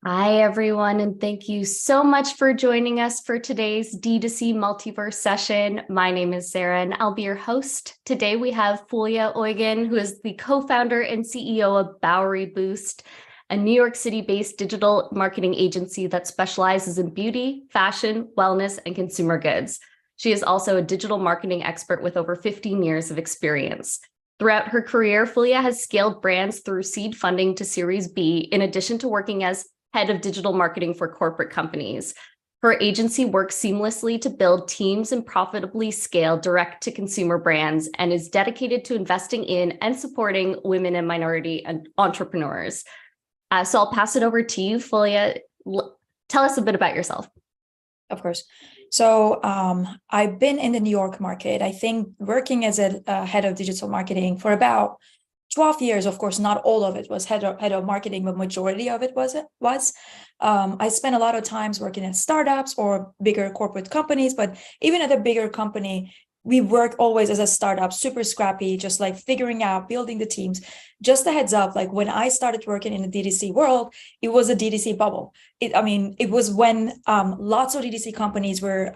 Hi, everyone, and thank you so much for joining us for today's D2C Multiverse session. My name is Sarah, and I'll be your host. Today, we have Fulya Uygun, who is the co-founder and CEO of Bowery Boost, a New York City-based digital marketing agency that specializes in beauty, fashion, wellness, and consumer goods. She is also a digital marketing expert with over 15 years of experience. Throughout her career, Fulya has scaled brands through seed funding to Series B, in addition to working as head of digital marketing for corporate companies. Her agency works seamlessly to build teams and profitably scale direct-to-consumer brands and is dedicated to investing in and supporting women and minority entrepreneurs. So I'll pass it over to you, Fulya. Tell us a bit about yourself. Of course. So I've been in the New York market, I think working as a head of digital marketing for about 12 years. Of course, not all of it was head of marketing, but majority of it was. I spent a lot of times working in startups or bigger corporate companies, but even at a bigger company, we work always as a startup, super scrappy, just like figuring out, building the teams. Just a heads up, like when I started working in the D2C world, it was a D2C bubble. It was when lots of D2C companies were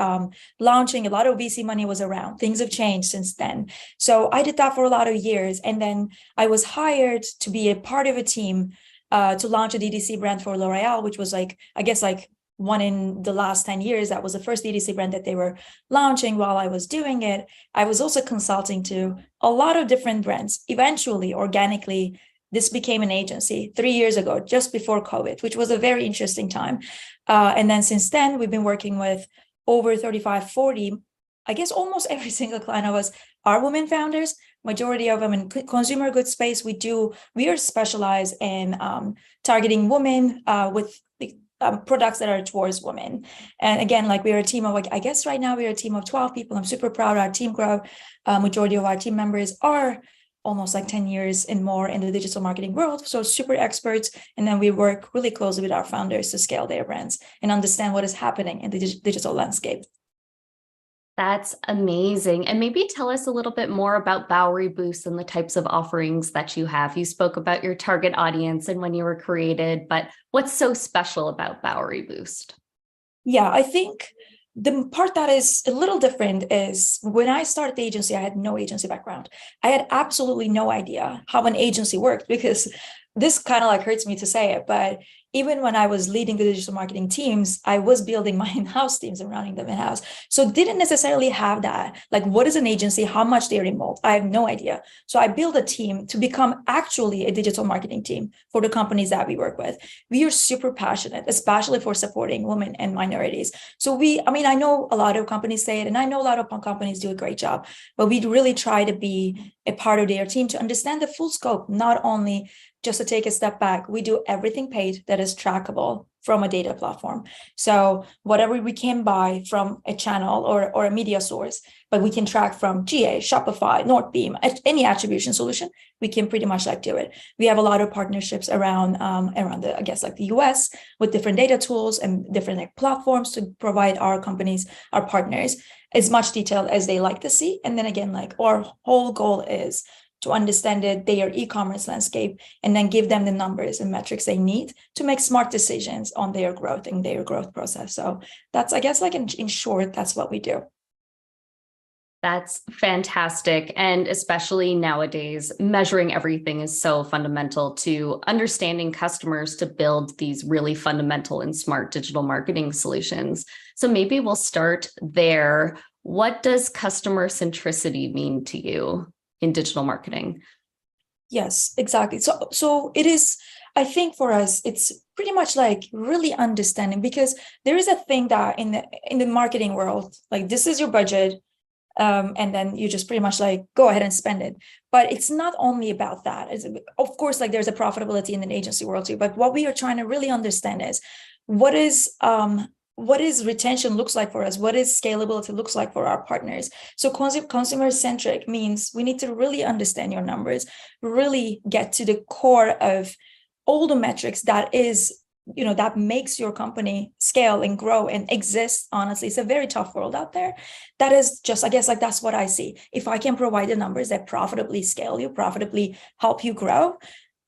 launching, a lot of VC money was around. Things have changed since then. So I did that for a lot of years. And then I was hired to be a part of a team to launch a D2C brand for L'Oreal, which was like one in the last 10 years. That was the first D2C brand that they were launching. While I was doing it, I was also consulting to a lot of different brands. Eventually, organically, this became an agency 3 years ago, just before COVID, which was a very interesting time. And then since then, we've been working with over 35, 40, I guess almost every single client of us are women founders. Majority of them in consumer goods space. We are specialized in targeting women with products that are towards women. And again, like we're a team of, I guess right now we're a team of 12 people. I'm super proud of our team growth. Majority of our team members are almost like 10 years and more in the digital marketing world. So super experts. And then we work really closely with our founders to scale their brands and understand what is happening in the digital landscape. That's amazing. And maybe tell us a little bit more about Bowery Boost and the types of offerings that you have. You spoke about your target audience and when you were created, but what's so special about Bowery Boost? Yeah, I think the part that is a little different is when I started the agency, I had no agency background. I had absolutely no idea how an agency worked, because this kind of like hurts me to say it, but even when I was leading the digital marketing teams, I was building my in-house teams and running them in-house. So didn't necessarily have that. Like, what is an agency? How much they're involved? I have no idea. So I built a team to become actually a digital marketing team for the companies that we work with. We are super passionate, especially for supporting women and minorities. So I know a lot of companies say it, and I know a lot of companies do a great job, but we really try to be a part of their team to understand the full scope, not only just to take a step back, we do everything paid that is trackable from a data platform. So whatever we can buy from a channel or a media source, but we can track from GA, Shopify, Northbeam, any attribution solution, we can pretty much like do it. We have a lot of partnerships around the, I guess, like the US with different data tools and different like platforms to provide our companies, our partners, as much detail as they like to see. And then again, like our whole goal is to understand their e-commerce landscape and then give them the numbers and metrics they need to make smart decisions on their growth and their growth process. So that's, I guess, like in short, that's what we do. That's fantastic. And especially nowadays, measuring everything is so fundamental to understanding customers to build these really fundamental and smart digital marketing solutions. So maybe we'll start there. What does customer centricity mean to you in digital marketing? Yes, exactly. So it is, I think for us, it's pretty much like really understanding, because there is a thing that in the marketing world, like this is your budget, and then you just pretty much like go ahead and spend it. But it's not only about that. Of course, like there's a profitability in the agency world too. But what we are trying to really understand is what is retention looks like for us, what is scalability looks like for our partners. So consumer centric means we need to really understand your numbers, really get to the core of all the metrics that is, that makes your company scale and grow and exist. Honestly, it's a very tough world out there. That is just, I guess, like that's what I see. If I can provide the numbers that profitably scale you, profitably help you grow,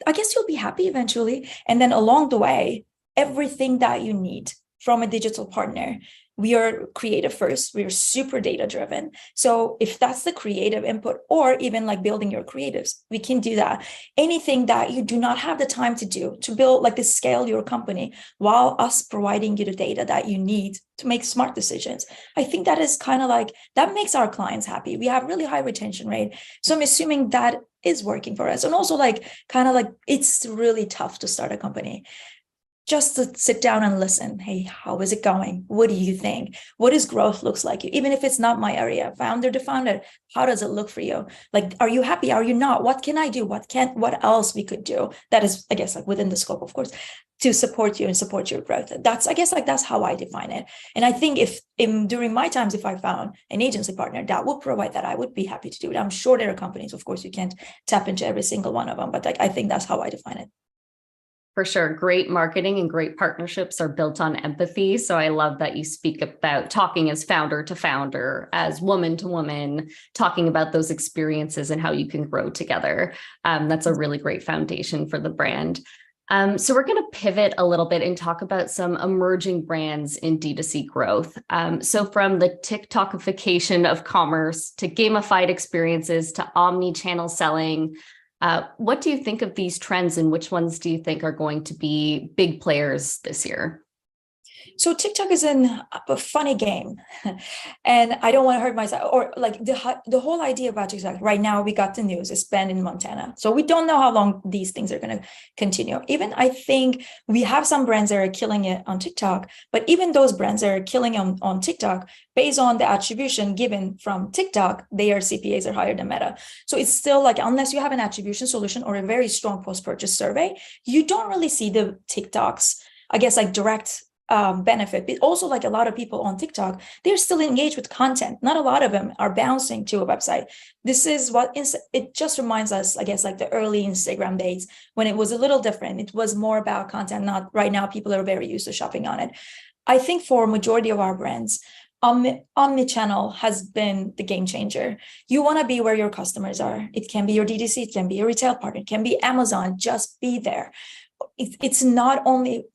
I guess you'll be happy eventually. And then along the way, everything that you need from a digital partner. We are creative first. We are super data driven. So if that's the creative input, or even like building your creatives, we can do that. Anything that you do not have the time to do, to build, like, to scale your company, while us providing you the data that you need to make smart decisions. I think that is kind of like, that makes our clients happy. We have really high retention rate. So I'm assuming that is working for us. And also, like, kind of like, it's really tough to start a company. Just to sit down and listen. Hey, how is it going? What do you think? What does growth looks like? Even if it's not my area, founder to founder, how does it look for you? Like, are you happy? Are you not? What can I do? What else we could do? That is, I guess, like within the scope, of course, to support you and support your growth. That's, I guess, like, that's how I define it. And I think if during my times, if I found an agency partner that would provide that, I would be happy to do it. I'm sure there are companies, of course, you can't tap into every single one of them, but like, I think that's how I define it. For sure. Great marketing and great partnerships are built on empathy. So I love that you speak about talking as founder to founder, as woman to woman, talking about those experiences and how you can grow together. That's a really great foundation for the brand. So we're going to pivot a little bit and talk about some emerging brands in D2C growth. So from the TikTokification of commerce to gamified experiences to omni-channel selling, what do you think of these trends, and which ones do you think are going to be big players this year? So TikTok is a funny game, and I don't want to hurt myself, or like the whole idea about TikTok right now, we got the news, it's banned in Montana. So we don't know how long these things are going to continue. Even I think we have some brands that are killing it on TikTok, but even those brands that are killing on TikTok, based on the attribution given from TikTok, their CPAs are higher than Meta. So it's still like, unless you have an attribution solution or a very strong post-purchase survey, you don't really see the TikToks, I guess, like direct benefit. But also, like, a lot of people on TikTok, they're still engaged with content. Not a lot of them are bouncing to a website. This is what it just reminds us, I guess, like the early Instagram days when it was a little different. It was more about content. Not right now, people are very used to shopping on it. I think for majority of our brands, omni-channel has been the game changer. You want to be where your customers are. It can be your D2C, it can be your retail partner, it can be Amazon. Just be there. It's not only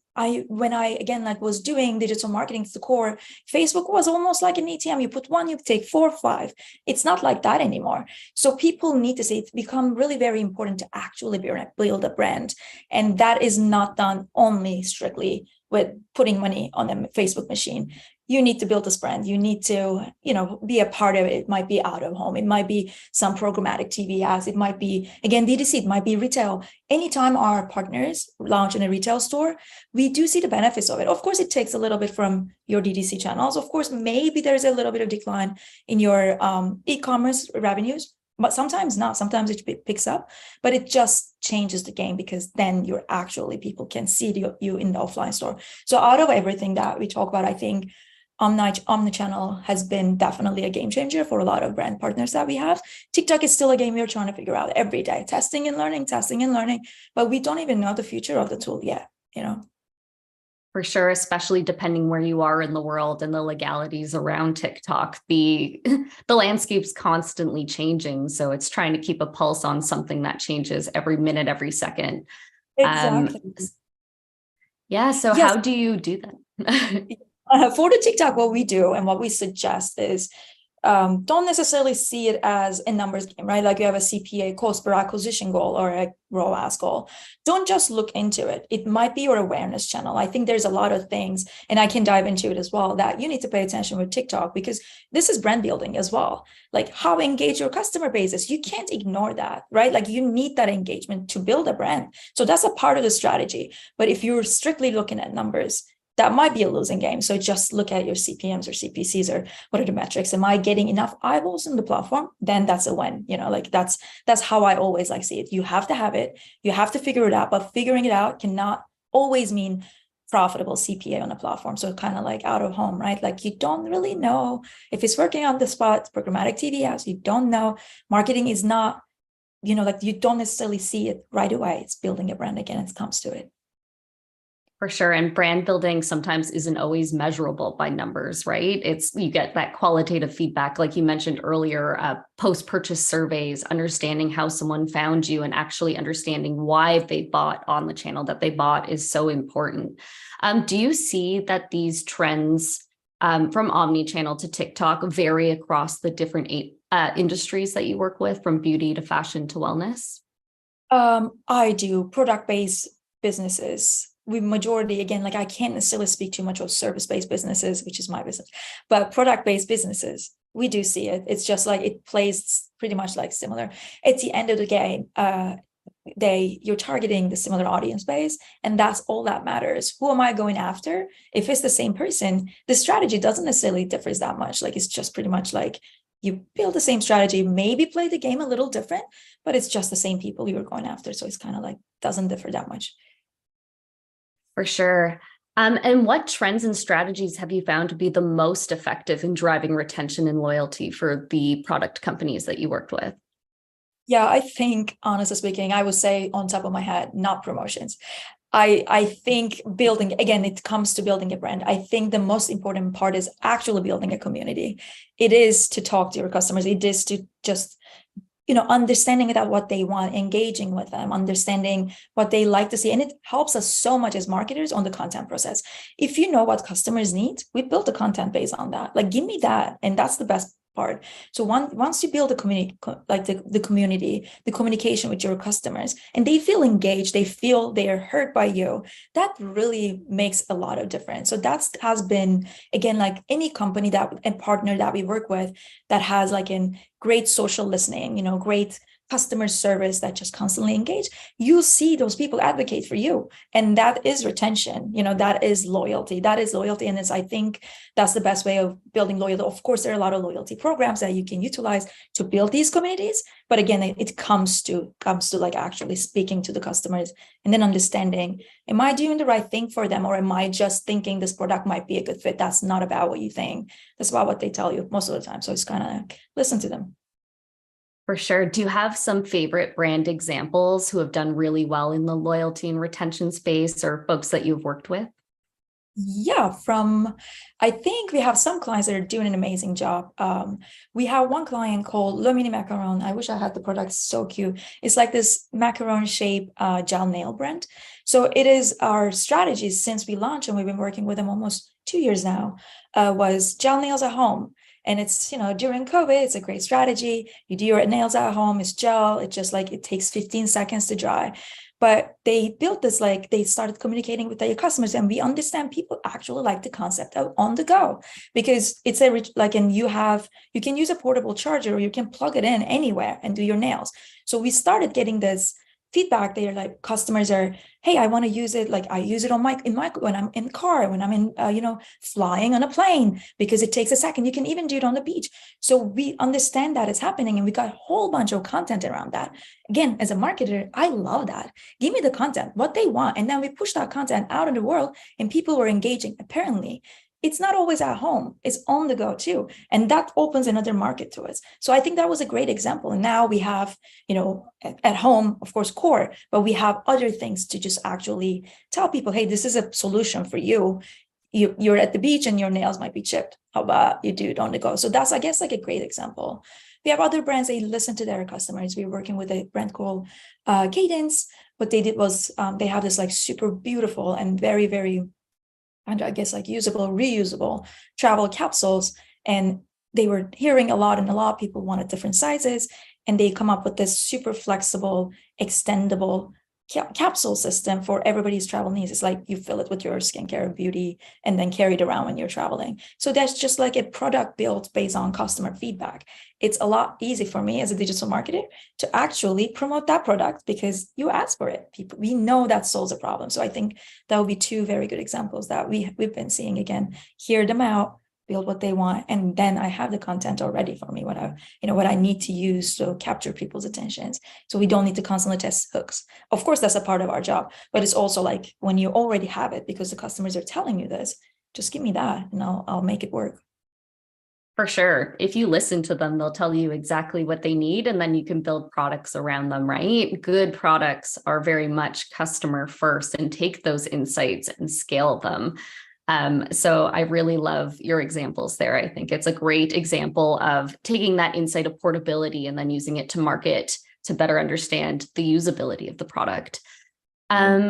when I again, like, was doing digital marketing to the core, Facebook was almost like an ATM. You put one, you take 4 or 5. It's not like that anymore. So people need to say it's become really very important to actually build a brand. And that is not done only strictly with putting money on the Facebook machine. You need to build this brand. You need to, be a part of it. It might be out of home. It might be some programmatic TV ads. It might be, again, D2C. It might be retail. Anytime our partners launch in a retail store, we do see the benefits of it. Of course, it takes a little bit from your D2C channels. Of course, maybe there's a little bit of decline in your e-commerce revenues, but sometimes not. Sometimes it picks up, but it just changes the game, because then you're actually, people can see you in the offline store. So out of everything that we talk about, I think omnichannel has been definitely a game changer for a lot of brand partners that we have. TikTok is still a game we're trying to figure out every day, testing and learning, but we don't even know the future of the tool yet, For sure, especially depending where you are in the world and the legalities around TikTok. The landscape's constantly changing. So it's trying to keep a pulse on something that changes every minute, every second. Exactly. Yeah. So yes. How do you do that? For the TikTok, what we do and what we suggest is don't necessarily see it as a numbers game, right? Like you have a CPA, cost per acquisition goal, or a ROAS goal. Don't just look into it. It might be your awareness channel. I think there's a lot of things, and I can dive into it as well, that you need to pay attention with TikTok, because this is brand building as well. Like how engaged your customer base is. You can't ignore that, right? Like you need that engagement to build a brand. So that's a part of the strategy. But if you're strictly looking at numbers, that might be a losing game. So just look at your CPMs or CPCs, or what are the metrics? Am I getting enough eyeballs in the platform? Then that's a win. Like that's how I always like see it. You have to have it. You have to figure it out, but figuring it out cannot always mean profitable CPA on a platform. So kind of like out of home, right? Like you don't really know if it's working on the spot, programmatic TV ads, you don't know. Marketing is not, like you don't necessarily see it right away. It's building a brand again, it comes to it. For sure. And brand building sometimes isn't always measurable by numbers, right? You get that qualitative feedback, like you mentioned earlier, post-purchase surveys, understanding how someone found you and actually understanding why they bought on the channel that they bought is so important. Do you see that these trends from omni-channel to TikTok vary across the different industries that you work with, from beauty to fashion to wellness? I do product-based businesses. We majority, again, like I can't necessarily speak too much of service-based businesses, which is my business, but product-based businesses, we do see it. It's just like it plays pretty much like similar. At the end of the day, you're targeting the similar audience base, and that's all that matters. Who am I going after? If it's the same person, the strategy doesn't necessarily differ that much. Like it's just pretty much like you build the same strategy, maybe play the game a little different, but it's just the same people you're going after. So it's kind of like doesn't differ that much. For sure. And what trends and strategies have you found to be the most effective in driving retention and loyalty for the product companies that you worked with? Yeah, I think, honestly speaking, I would say on top of my head, not promotions. I think building, again, it comes to building a brand. I think the most important part is actually building a community. It is to talk to your customers. It is to just understanding that what they want, engaging with them, understanding what they like to see. And it helps us so much as marketers on the content process. If you know what customers need, we build the content based on that. Like, give me that. And that's the best part. So once you build a community, like the community, the communication with your customers, and they feel engaged, they feel they are heard by you, that really makes a lot of difference. So that has been, again, like any company and partner that we work with that has like in great social listening, great customer service that just constantly engage, you'll see those people advocate for you. And that is retention, that is loyalty. And I think that's the best way of building loyalty. Of course, there are a lot of loyalty programs that you can utilize to build these communities. But again, it comes to like actually speaking to the customers and then understanding, am I doing the right thing for them? Or am I just thinking this product might be a good fit? That's not about what you think. That's about what they tell you most of the time. So it's kind of like, listen to them. For sure. Do you have some favorite brand examples who have done really well in the loyalty and retention space, or folks that you've worked with? Yeah, I think we have some clients that are doing an amazing job. We have one client called Le Mini Macaron. I wish I had the product, so cute. It's like this macaron shaped gel nail brand. So it is our strategy since we launched, and we've been working with them almost 2 years now, was gel nails at home. And it's, during COVID, it's a great strategy. You do your nails at home, it's gel. It's just like, it takes 15 seconds to dry. But they built this, like they started communicating with their customers, and we understand people actually like the concept of on the go, because it's and you can use a portable charger, or you can plug it in anywhere and do your nails. So we started getting this feedback. They're like, customers are, hey, I want to use it. Like I use it when I'm in the car, when I'm in, flying on a plane, because it takes a second. You can even do it on the beach. So we understand that it's happening, and we got a whole bunch of content around that. Again, as a marketer, I love that. Give me the content, what they want. And then we push that content out in the world, and people were engaging. Apparently, it's not always at home, it's on the go too. And that opens another market to us. So I think that was a great example. And now we have, at home, of course, core, but we have other things to just actually tell people, hey, this is a solution for you. You're at the beach and your nails might be chipped. How about you do it on the go? So that's, I guess, like a great example. We have other brands, they listen to their customers. We're working with a brand called Cadence. What they did was they have this like super beautiful and very, very, and I guess like usable, reusable travel capsules. And they were hearing a lot, and a lot of people wanted different sizes. And they come up with this super flexible, extendable capsule system for everybody's travel needs. It's like you fill it with your skincare and beauty, and then carry it around when you're traveling. So that's just like a product built based on customer feedback. It's a lot easy for me as a digital marketer to actually promote that product, because you ask for it. We know that solves a problem. So I think that would be two very good examples that we've been seeing. Again, hear them out, build what they want, and then I have the content already for me, what I need to use to capture people's attentions. So we don't need to constantly test hooks. Of course, that's a part of our job, but it's also like when you already have it, because the customers are telling you this, just give me that and I'll make it work. For sure. If you listen to them, they'll tell you exactly what they need, and then you can build products around them, right? Good products are very much customer first and take those insights and scale them. So I really love your examples there. I think it's a great example of taking that insight of portability and then using it to market to better understand the usability of the product.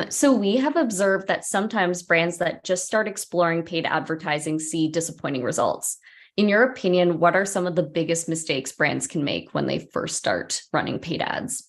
So we have observed that sometimes brands that just start exploring paid advertising see disappointing results. In your opinion, what are some of the biggest mistakes brands can make when they first start running paid ads?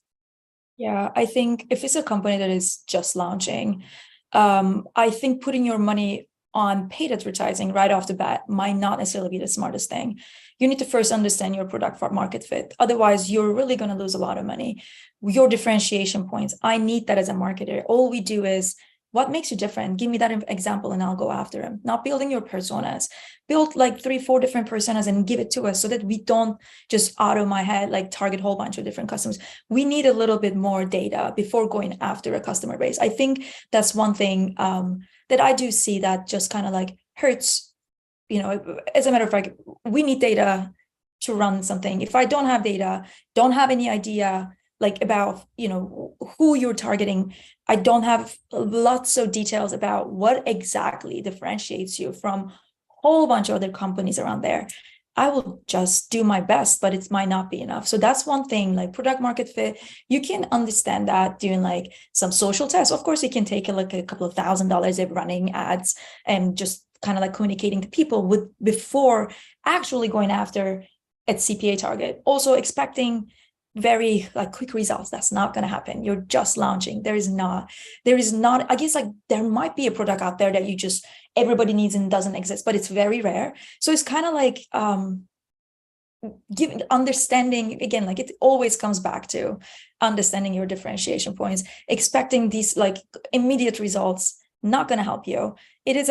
Yeah, I think if it's a company that is just launching, I think putting your money on paid advertising right off the bat might not necessarily be the smartest thing. You need to first understand your product for market fit. Otherwise, you're really going to lose a lot of money. Your differentiation points, I need that as a marketer. All we do is, what makes you different? Give me that example and I'll go after them. Not building your personas. Build like 3-4 different personas and give it to us so that we don't just out of my head, like target a whole bunch of different customers. We need a little bit more data before going after a customer base. I think that's one thing that I do see that just kind of like hurts. As a matter of fact, we need data to run something. If I don't have data, don't have any idea like about who you're targeting, I don't have lots of details about what exactly differentiates you from a whole bunch of other companies around there, I will just do my best, but it might not be enough. So that's one thing, like product market fit. You can understand that doing like some social tests. Of course, you can take like a couple of $1,000 of running ads and just kind of like communicating to people before actually going after a CPA target. Also expecting very like quick results, that's not going to happen. You're just launching. There is not, I guess, like there might be a product out there that you just everybody needs and doesn't exist, but it's very rare. So it's kind of like giving understanding, again, like it always comes back to understanding your differentiation points. Expecting these like immediate results not going to help you. It is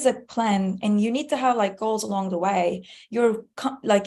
a plan, and you need to have like goals along the way. You're like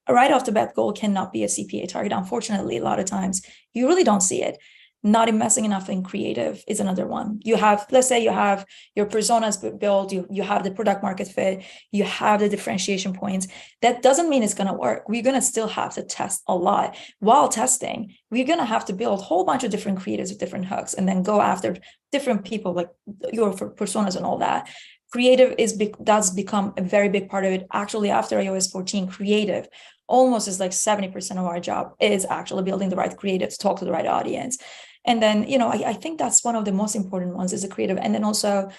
right off the bat, goal cannot be a CPA target. Unfortunately, a lot of times you really don't see it. Not investing enough in creative is another one. You have, let's say you have your personas built, you have the product market fit, you have the differentiation points. That doesn't mean it's going to work. We're going to still have to test a lot. While testing, we're going to have to build a whole bunch of different creatives with different hooks and then go after different people, like your personas and all that. Creative does become a very big part of it. Actually, after iOS 14, creative almost is like 70% of our job is actually building the right creative to talk to the right audience. And then, I think that's one of the most important ones is the creative. And then also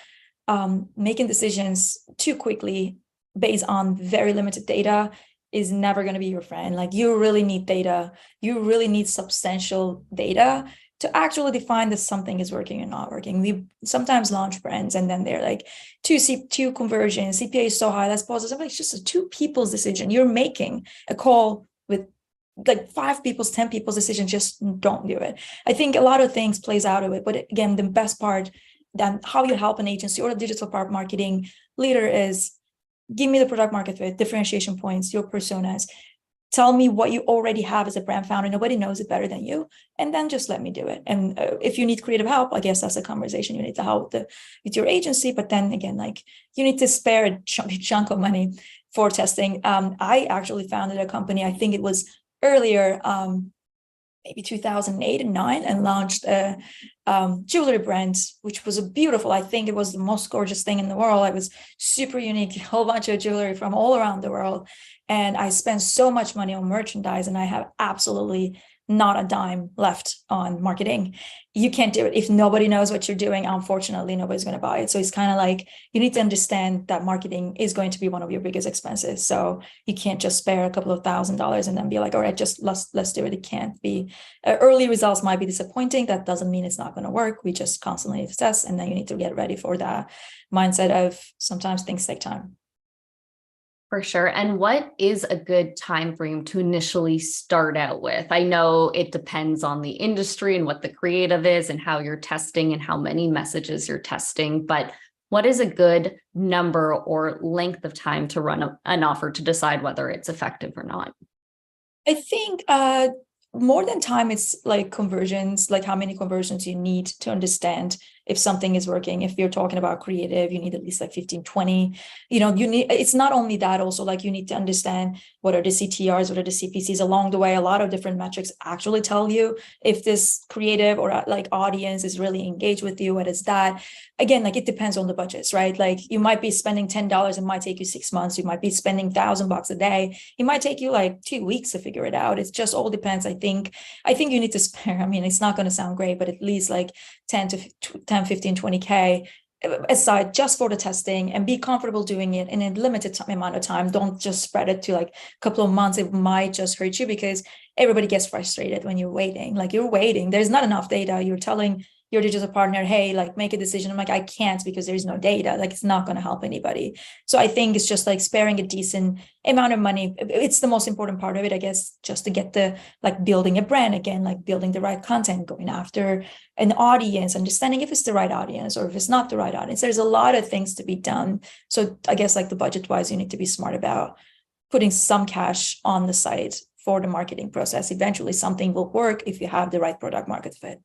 making decisions too quickly based on very limited data is never going to be your friend. Like you really need data. You really need substantial data to actually define that something is working or not working. We sometimes launch brands and then they're like two conversions, CPA is so high, let's pause it. It's just a 2 people's decision. You're making a call with like 5 people's, 10 people's decision. Just don't do it. I think a lot of things plays out of it. But again, the best part, then how you help an agency or a digital part marketing leader is give me the product market fit, differentiation points, your personas. Tell me what you already have as a brand founder. Nobody knows it better than you. And then just let me do it. And if you need creative help, I guess that's a conversation you need to help with your agency. But then again, like you need to spare a chunk of money for testing. I actually founded a company, I think it was earlier, maybe 2008 and 9, and launched a jewelry brand, which was beautiful. I think it was the most gorgeous thing in the world. I was super unique, a whole bunch of jewelry from all around the world. And I spent so much money on merchandise and I have absolutely not a dime left on marketing. You can't do it. If nobody knows what you're doing, unfortunately, nobody's going to buy it. So it's kind of like you need to understand that marketing is going to be one of your biggest expenses. So you can't just spare a couple of $1,000s and then be like, all right, just let's do it. It can't be. Early results might be disappointing. That doesn't mean it's not going to work. We just constantly test, and then you need to get ready for that mindset of sometimes things take time. For sure. And what is a good time frame to initially start out with? I know it depends on the industry and what the creative is and how you're testing and how many messages you're testing, but what is a good number or length of time to run an offer to decide whether it's effective or not? I think more than time, it's like conversions, like how many conversions you need to understand if something is working. If you're talking about creative, you need at least like 15, 20. It's not only that, also like you need to understand what are the CTRs, what are the CPCs along the way. A lot of different metrics actually tell you if this creative or like audience is really engaged with you. What is that? Again, like it depends on the budgets, right? Like you might be spending $10, it might take you 6 months. You might be spending $1,000 a day. It might take you like 2 weeks to figure it out. It just all depends. I think you need to spare, I mean, it's not going to sound great, but at least like 10 to 10, 15, 20K aside just for the testing, and be comfortable doing it in a limited amount of time. Don't just spread it to like a couple of months. It might just hurt you because everybody gets frustrated when you're waiting. Like you're waiting, there's not enough data. You're telling your digital partner, hey, like make a decision. I'm like, I can't because there's no data. Like it's not going to help anybody. So I think it's just like sparing a decent amount of money. It's the most important part of it, I guess, just to get the like building a brand again, like building the right content, going after an audience, understanding if it's the right audience or if it's not the right audience. There's a lot of things to be done. So I guess like the budget wise, you need to be smart about putting some cash on the site for the marketing process. Eventually something will work if you have the right product market fit.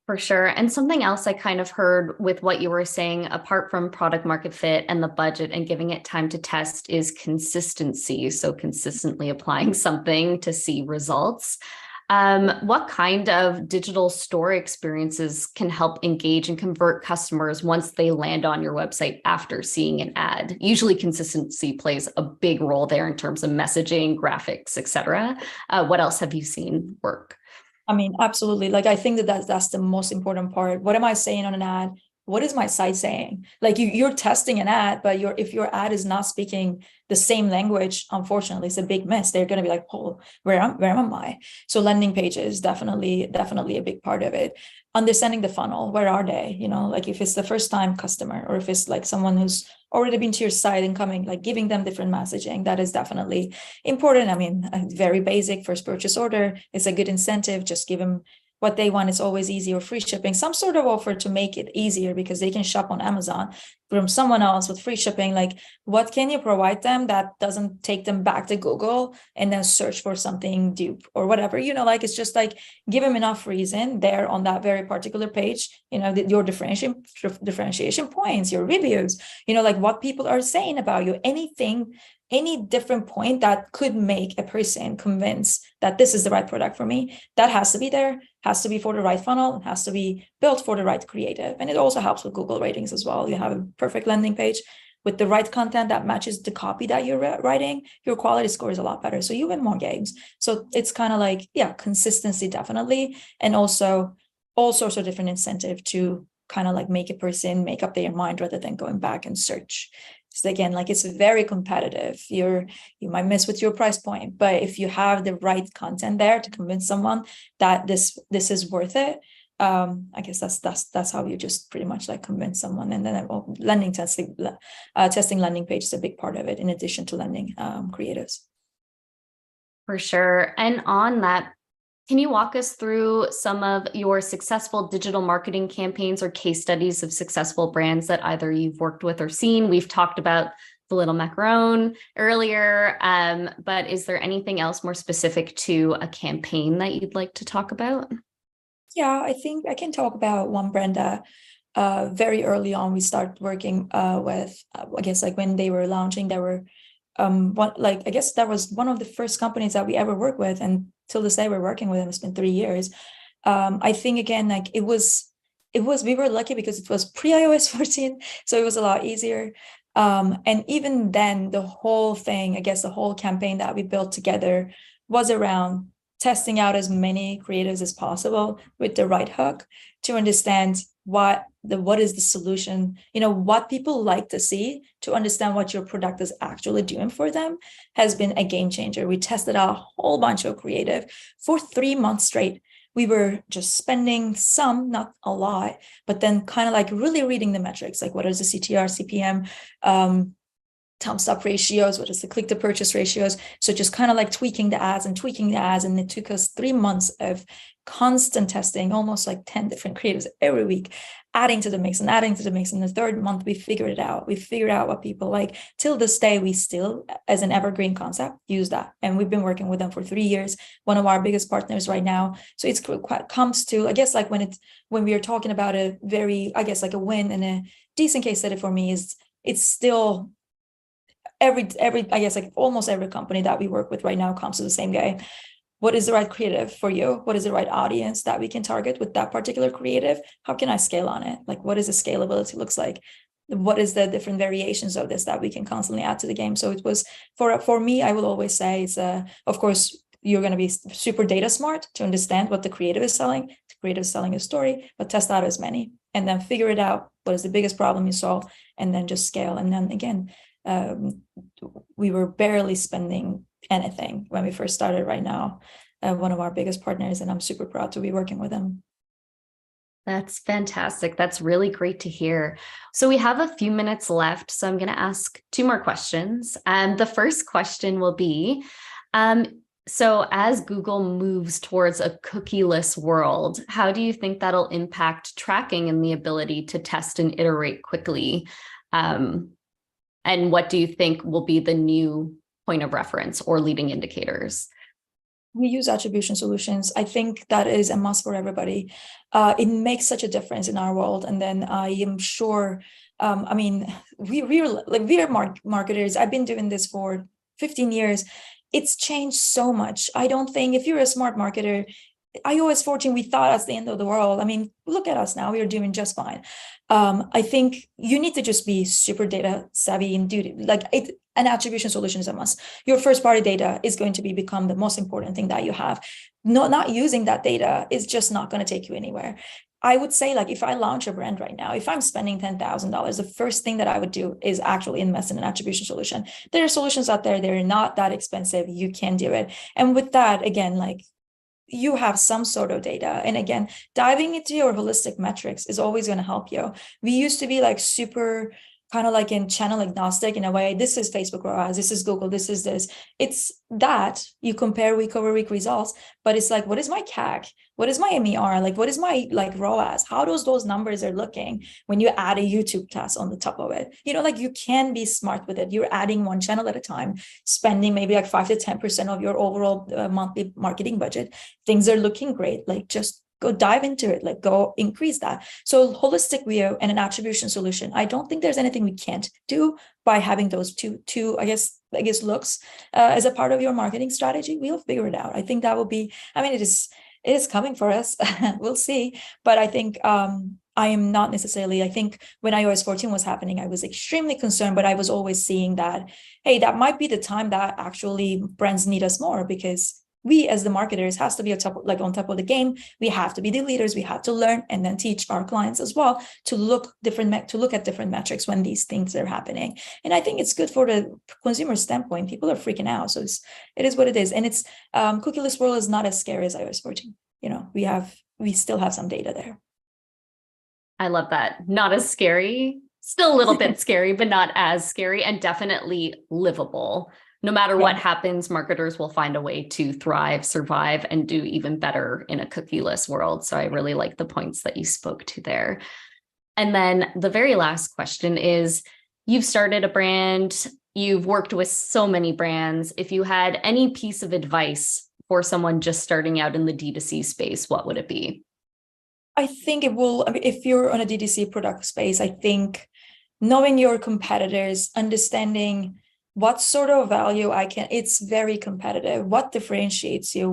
For sure. And something else I kind of heard with what you were saying, apart from product market fit and the budget and giving it time to test, is consistency. So consistently applying something to see results. What kind of digital store experiences can help engage and convert customers once they land on your website after seeing an ad? Usually consistency plays a big role there in terms of messaging, graphics, etc. What else have you seen work? I mean, absolutely. Like, I think that's the most important part. What am I saying on an ad? What is my site saying? Like you're testing an ad, but if your ad is not speaking the same language, unfortunately, it's a big miss. They're going to be like, oh, where am I? So landing pages, definitely a big part of it. Understanding the funnel, where are they? Like if it's the first time customer, or if it's like someone who's already been to your site and coming, like giving them different messaging, that is definitely important. I mean, very basic first purchase order is a good incentive. Just give them what they want. Is always easy, or free shipping, some sort of offer to make it easier because they can shop on Amazon from someone else with free shipping. Like what can you provide them that doesn't take them back to Google and then search for something dupe or whatever, like it's just like give them enough reason there on that very particular page, your differentiation points, your reviews, like what people are saying about you, any different point that could make a person convinced that this is the right product for me. That has to be there, has to be for the right funnel, has to be built for the right creative. And it also helps with Google ratings as well. You have a perfect landing page with the right content that matches the copy that you're writing, your quality score is a lot better. So you win more games. So it's kind of like, yeah, consistency definitely. And also all sorts of different incentive to kind of like make a person make up their mind rather than going back and search. So again, like it's very competitive. You might miss with your price point, but if you have the right content there to convince someone that this is worth it, I guess that's how you just pretty much like convince someone. And then landing testing landing page is a big part of it, in addition to landing creatives. For sure. And on that, can you walk us through some of your successful digital marketing campaigns or case studies of successful brands that either you've worked with or seen? We've talked about the Little Macaron earlier, but is there anything else more specific to a campaign that you'd like to talk about? Yeah, I think I can talk about one brand that very early on we started working with. I guess like when they were launching, they were I guess that was one of the first companies that we ever worked with, and till this day we're working with them. It's been 3 years. I think again, like it was we were lucky because it was pre-iOS 14, so it was a lot easier. And even then, the whole thing, I guess the whole campaign that we built together was around testing out as many creatives as possible with the right hook to understand what is the solution, what people like to see, to understand what your product is actually doing for them, has been a game changer. We tested out a whole bunch of creative for 3 months straight. We were just spending some, not a lot, but then kind of like really reading the metrics, like what is the CTR, CPM, thumbs up ratios, what is the click to purchase ratios. So just kind of like tweaking the ads. And it took us 3 months of constant testing, almost like 10 different creatives every week, adding to the mix. And the third month, we figured it out. We figured out what people like. Till this day, we still, as an evergreen concept, use that. And we've been working with them for 3 years, one of our biggest partners right now. So it comes to, I guess, like when we are talking about a very, I guess, like a win and a decent case study for me is it's still every I guess like almost every company that we work with right now comes to the same guy. What is the right creative for you? What is the right audience that we can target with that particular creative? How can I scale on it? Like, what is the scalability looks like? What is the different variations of this that we can constantly add to the game? So it was for me, I will always say it's of course you're going to be super data smart to understand what the creative is selling. The creative is selling a story, but test out as many and then figure it out. What is the biggest problem you solve? And then just scale. And then again, we were barely spending anything when we first started. Right now, one of our biggest partners, and I'm super proud to be working with them. That's fantastic. That's really great to hear. So we have a few minutes left, so I'm going to ask 2 more questions. And the first question will be, so as Google moves towards a cookieless world, how do you think that'll impact tracking and the ability to test and iterate quickly? And what do you think will be the new point of reference or leading indicators? We use attribution solutions. I think that is a must for everybody. It makes such a difference in our world. And then I am sure, I mean, we're marketers. I've been doing this for 15 years. It's changed so much. I don't think if you're a smart marketer, iOS 14, we thought that's the end of the world. I mean, look at us now. We are doing just fine. I think you need to just be super data savvy and do like an attribution solution is a must. Your first party data is going to become the most important thing that you have. Not using that data is just not going to take you anywhere. I would say, like, if I launch a brand right now, if I'm spending $10,000, the first thing that I would do is actually invest in an attribution solution. There are solutions out there. They're not that expensive. You can do it. And with that, again, like, you have some sort of data. And again, diving into your holistic metrics is always going to help you. We used to be like super kind of like in channel agnostic in a way. This is Facebook ROAS, this is Google, this is this. It's that you compare week over week results, but it's like, what is my CAC? What is my MER? Like, what is my like ROAS? How those numbers are looking when you add a YouTube test on the top of it? You know, like, you can be smart with it. You're adding one channel at a time, spending maybe like 5 to 10% of your overall monthly marketing budget. Things are looking great. Like, just go dive into it, like, go increase that. So holistic view and an attribution solution. I don't think there's anything we can't do by having those two I guess looks as a part of your marketing strategy. We'll figure it out. I think that will be, I mean, it is coming for us. We'll see. But I think I am not necessarily, I think when iOS 14 was happening, I was extremely concerned, but I was always seeing that, hey, that might be the time that actually brands need us more, because we as the marketers has to be on top of the game. We have to be the leaders. We have to learn and then teach our clients as well to look at different metrics when these things are happening. And I think it's good for the consumer standpoint. People are freaking out, so it is what it is. And it's cookieless world is not as scary as iOS 14. You know, we still have some data there. I love that. Not as scary, still a little bit scary, but not as scary, and definitely livable. No matter what happens, marketers will find a way to thrive, survive, and do even better in a cookieless world. So I really like the points that you spoke to there. And then the very last question is, you've started a brand, you've worked with so many brands. If you had any piece of advice for someone just starting out in the D2C space, what would it be? I think it will, I mean, if you're on a D2C product space, I think knowing your competitors, understanding what sort of value it's very competitive. What differentiates you?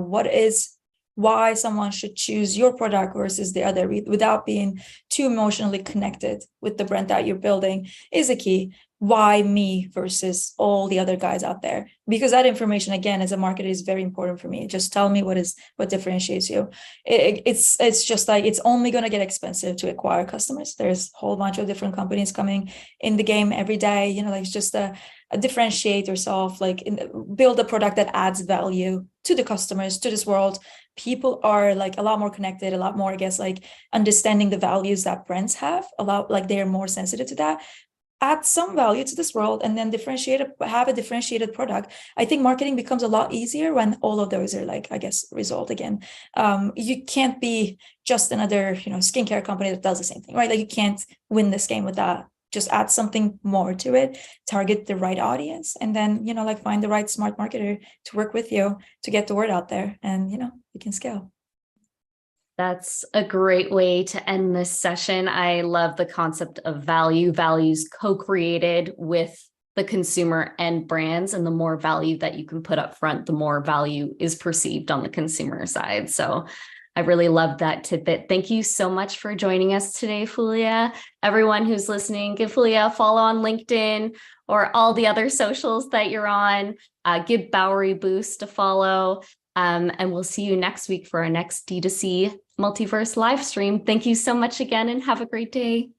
Why someone should choose your product versus the other without being too emotionally connected with the brand that you're building is a key. Why me versus all the other guys out there? Because that information, again, as a marketer, is very important for me. Just tell me what differentiates you. It's just like, it's only going to get expensive to acquire customers. There's a whole bunch of different companies coming in the game every day. You know, like, it's just differentiate yourself, like, build a product that adds value to the customers, to this world. People are like a lot more connected, a lot more, I guess, like, understanding the values that brands have, a lot, like, they're more sensitive to that. add some value to this world and then have a differentiated product. I think marketing becomes a lot easier when all of those are like, I guess, resolved again. You can't be just another, skincare company that does the same thing, right? Like you can't win this game with that. Just add something more to it, target the right audience, and then, like find the right smart marketer to work with you to get the word out there, and, you can scale. That's a great way to end this session. I love the concept of values co-created with the consumer and brands, and the more value that you can put up front, the more value is perceived on the consumer side. So I really love that tidbit. Thank you so much for joining us today, Fulya. Everyone who's listening, give Fulya a follow on LinkedIn or all the other socials that you're on. Give Bowery Boost a follow. And we'll see you next week for our next D2C Multiverse live stream. Thank you so much again and have a great day.